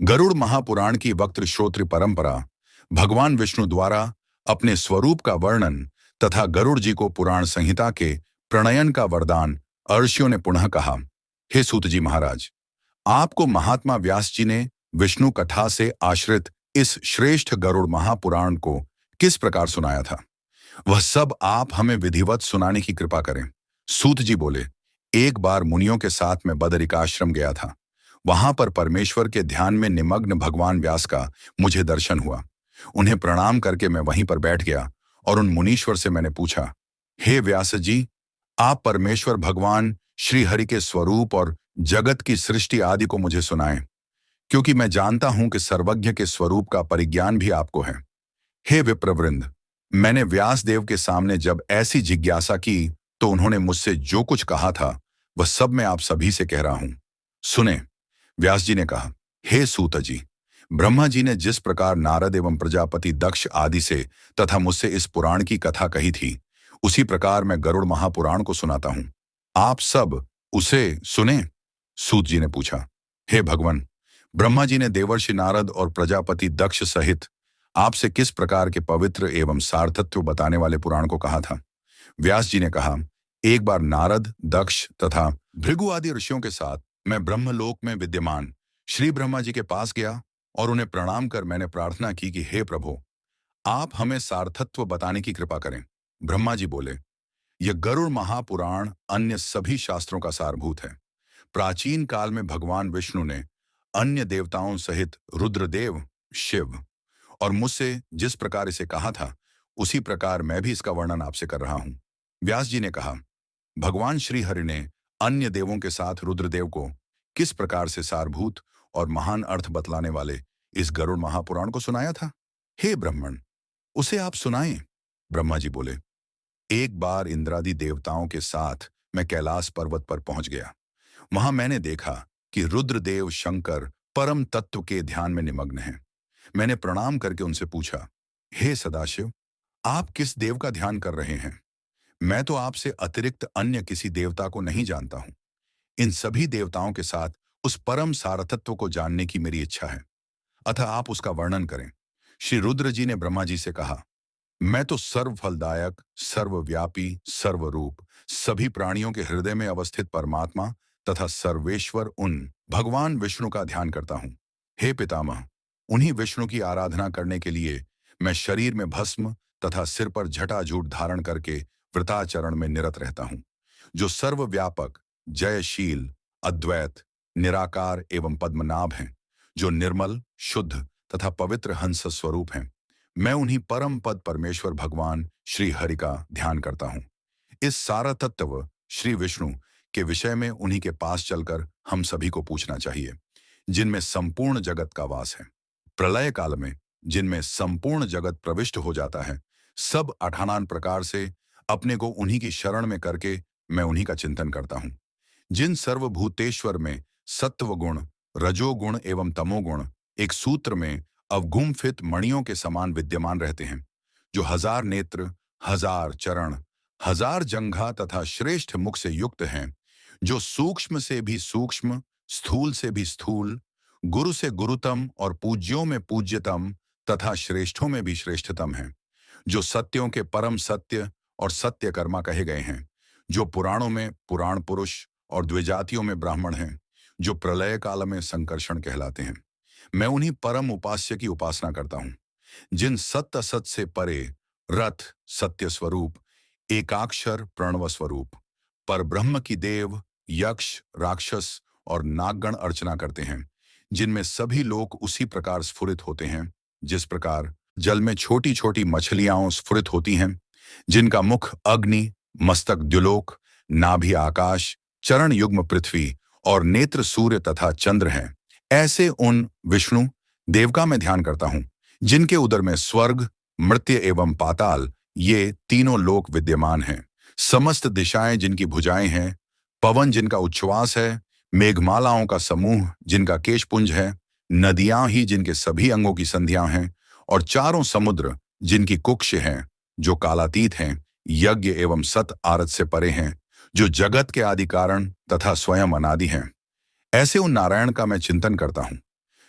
गरुड़ महापुराण की वक्त श्रोत्र परंपरा भगवान विष्णु द्वारा अपने स्वरूप का वर्णन तथा गरुड़ जी को पुराण संहिता के प्रणयन का वरदान अर्षियों ने पुनः कहा। हे सूत जी महाराज, आपको महात्मा व्यास जी ने विष्णु कथा से आश्रित इस श्रेष्ठ गरुड़ महापुराण को किस प्रकार सुनाया था, वह सब आप हमें विधिवत सुनाने की कृपा करें। सूत जी बोले, एक बार मुनियों के साथ मैं बदरिकाश्रम गया था। वहां पर परमेश्वर के ध्यान में निमग्न भगवान व्यास का मुझे दर्शन हुआ। उन्हें प्रणाम करके मैं वहीं पर बैठ गया और उन मुनीश्वर से मैंने पूछा, हे व्यास जी, आप परमेश्वर भगवान श्री हरि के स्वरूप और जगत की सृष्टि आदि को मुझे सुनाएं, क्योंकि मैं जानता हूं कि सर्वज्ञ के स्वरूप का परिज्ञान भी आपको है। हे विप्रवृंद, मैंने व्यास देव के सामने जब ऐसी जिज्ञासा की तो उन्होंने मुझसे जो कुछ कहा था वह सब मैं आप सभी से कह रहा हूं, सुने। व्यास जी ने कहा, हे सूत जी, ब्रह्मा जी ने जिस प्रकार नारद एवं प्रजापति दक्ष आदि से तथा मुझसे इस पुराण की कथा कही थी, उसी प्रकार मैं गरुड़ महापुराण को सुनाता हूं। आप सब उसे सुने। सूत जी ने पूछा, हे भगवान, ब्रह्मा जी ने देवर्षि नारद और प्रजापति दक्ष सहित आपसे किस प्रकार के पवित्र एवं सार्थत्व बताने वाले पुराण को कहा था? व्यास जी ने कहा, एक बार नारद, दक्ष तथा भृगु आदि ऋषियों के साथ मैं ब्रह्मलोक में विद्यमान श्री ब्रह्मा जी के पास गया और उन्हें प्रणाम कर मैंने प्रार्थना की कि हे प्रभु, आप हमें सार्थत्व बताने की कृपा करें। ब्रह्मा जी बोले, यह गरुड़ महापुराण अन्य सभी शास्त्रों का सारभूत है। प्राचीन काल में भगवान विष्णु ने अन्य देवताओं सहित रुद्रदेव, शिव और मुझसे जिस प्रकार इसे कहा था, उसी प्रकार मैं भी इसका वर्णन आपसे कर रहा हूं। व्यास जी ने कहा, भगवान श्री हरि ने अन्य देवों के साथ रुद्रदेव को किस प्रकार से सारभूत और महान अर्थ बतलाने वाले इस गरुड़ महापुराण को सुनाया था? हे ब्राह्मण, उसे आप सुनाएं। ब्रह्मा जी बोले, एक बार इंद्रादि देवताओं के साथ मैं कैलाश पर्वत पर पहुंच गया। वहां मैंने देखा कि रुद्रदेव शंकर परम तत्व के ध्यान में निमग्न हैं। मैंने प्रणाम करके उनसे पूछा, हे सदाशिव, आप किस देव का ध्यान कर रहे हैं? मैं तो आपसे अतिरिक्त अन्य किसी देवता को नहीं जानता हूं। इन सभी देवताओं के साथ उस परम सारतत्व को जानने की मेरी इच्छा है, अतः आप उसका वर्णन करें। श्री रुद्र जी ने ब्रह्मा जी से कहा, मैं तो सर्वफलदायक, सर्वव्यापी, सर्वरूप, सभी प्राणियों के हृदय में अवस्थित परमात्मा तथा सर्वेश्वर उन भगवान विष्णु का ध्यान करता हूं। हे पितामह, उन्हीं विष्णु की आराधना करने के लिए मैं शरीर में भस्म तथा सिर पर जटाजूट धारण करके व्रताचरण में निरत रहता हूं। जो सर्वव्यापक, जयशील, अद्वैत, निराकार एवं पद्मनाभ हैं, जो निर्मल, शुद्ध तथा पवित्र हंस स्वरूप हैं, मैं उन्हीं परम पद परमेश्वर भगवान श्री हरि का ध्यान करता हूं। इस सारा तत्व श्री विष्णु के विषय में उन्हीं के पास चलकर हम सभी को पूछना चाहिए, जिनमें संपूर्ण जगत का वास है। प्रलय काल में जिनमें संपूर्ण जगत प्रविष्ट हो जाता है, सब 98 प्रकार से अपने को उन्हीं की शरण में करके मैं उन्हीं का चिंतन करता हूं। जिन सर्वभूतेश्वर में सत्व गुण, रजोगुण एवं तमोगुण एक सूत्र में अवगुम्फित मणियों के समान विद्यमान रहते हैं, जो 1000 नेत्र, 1000 चरण, 1000 जंघा तथा श्रेष्ठ मुख से युक्त हैं, जो सूक्ष्म से भी सूक्ष्म, स्थूल से भी स्थूल, गुरु से गुरुतम और पूज्यों में पूज्यतम तथा श्रेष्ठों में भी श्रेष्ठतम हैं, जो सत्यों के परम सत्य और सत्यकर्मा कहे गए हैं, जो पुराणों में पुराण पुरुष और द्विजातियों में ब्राह्मण हैं, जो प्रलय काल में संकर्षण कहलाते हैं। मैं उन्हीं परम उपास्य की उपासना करता हूं, जिन सत्य असत से परे रथ, सत्य स्वरूप, एकाक्षर प्रणव स्वरूप पर ब्रह्म की देव, यक्ष, राक्षस और नागगण अर्चना करते हैं, जिनमें सभी लोग उसी प्रकार स्फुरित होते हैं जिस प्रकार जल में छोटी छोटी मछलियां स्फुरित होती हैं, जिनका मुख अग्नि, मस्तक द्युलोक, नाभि आकाश, चरण युग्म पृथ्वी और नेत्र सूर्य तथा चंद्र हैं। ऐसे उन विष्णु देव का मैं ध्यान करता हूं, जिनके उदर में स्वर्ग, मर्त्य एवं पाताल ये तीनों लोक विद्यमान हैं। समस्त दिशाएं जिनकी भुजाएं हैं, पवन जिनका उच्छ्वास है, मेघमालाओं का समूह जिनका केशपुंज है, नदियां ही जिनके सभी अंगों की संधियां हैं, और चारों समुद्र जिनकी कुक्ष हैं, जो कालातीत हैं, यज्ञ एवं सत आरत से परे हैं, जो जगत के आदि कारण तथा स्वयं अनादि हैं। ऐसे उन नारायण का मैं चिंतन करता हूं,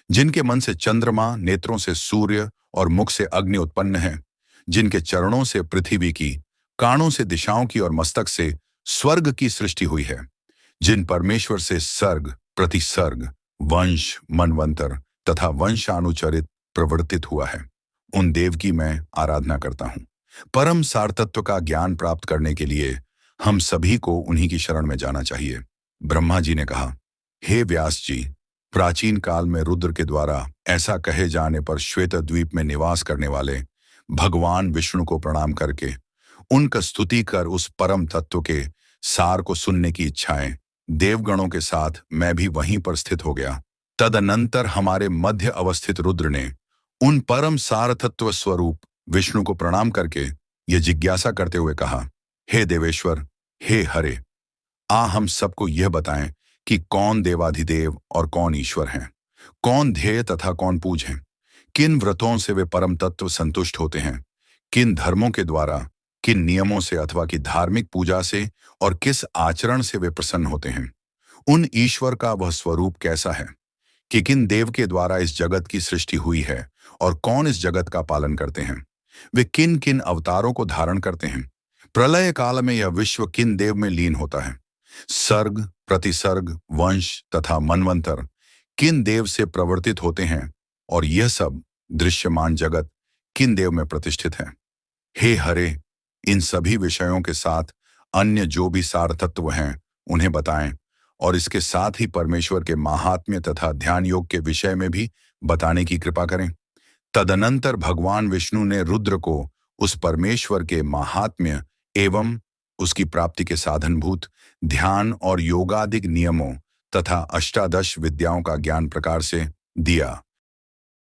जिनके मन से चंद्रमा, नेत्रों से सूर्य और मुख से अग्नि उत्पन्न है, जिनके चरणों से पृथ्वी की, कानों से दिशाओं की और मस्तक से स्वर्ग की सृष्टि हुई है, जिन परमेश्वर से सर्ग, प्रतिसर्ग, वंश, मनवंतर तथा वंशानुचरित प्रवर्तित हुआ है, उन देव की मैं आराधना करता हूँ। परम सारतत्व का ज्ञान प्राप्त करने के लिए हम सभी को उन्हीं की शरण में जाना चाहिए। ब्रह्मा जी ने कहा, हे व्यास जी, प्राचीन काल में रुद्र के द्वारा ऐसा कहे जाने पर श्वेत द्वीप में निवास करने वाले भगवान विष्णु को प्रणाम करके उनका स्तुति कर उस परम तत्व के सार को सुनने की इच्छाएं देवगणों के साथ मैं भी वहीं पर स्थित हो गया। तदनंतर हमारे मध्य अवस्थित रुद्र ने उन परम सार तत्व स्वरूप विष्णु को प्रणाम करके यह जिज्ञासा करते हुए कहा, हे देवेश्वर, हे हरे, हम सबको यह बताएं कि कौन देवाधिदेव और कौन ईश्वर हैं, कौन ध्येय तथा कौन पूज हैं, किन व्रतों से वे परम तत्व संतुष्ट होते हैं, किन धर्मों के द्वारा, किन नियमों से अथवा कि धार्मिक पूजा से और किस आचरण से वे प्रसन्न होते हैं। उन ईश्वर का वह स्वरूप कैसा है कि किन देव के द्वारा इस जगत की सृष्टि हुई है और कौन इस जगत का पालन करते हैं, वे किन किन अवतारों को धारण करते हैं, प्रलय काल में यह विश्व किन देव में लीन होता है, सर्ग, प्रतिसर्ग, वंश तथा मनवंतर किन देव से प्रवर्तित होते हैं और यह सब दृश्यमान जगत किन देव में प्रतिष्ठित है। हे हरे, इन सभी विषयों के साथ अन्य जो भी सार तत्व हैं उन्हें बताएं और इसके साथ ही परमेश्वर के महात्म्य तथा ध्यान योग के विषय में भी बताने की कृपा करें। तदनंतर भगवान विष्णु ने रुद्र को उस परमेश्वर के महात्म्य एवं उसकी प्राप्ति के साधनभूत ध्यान और योगादिक नियमों तथा अष्टादश विद्याओं का ज्ञान प्रकार से दिया।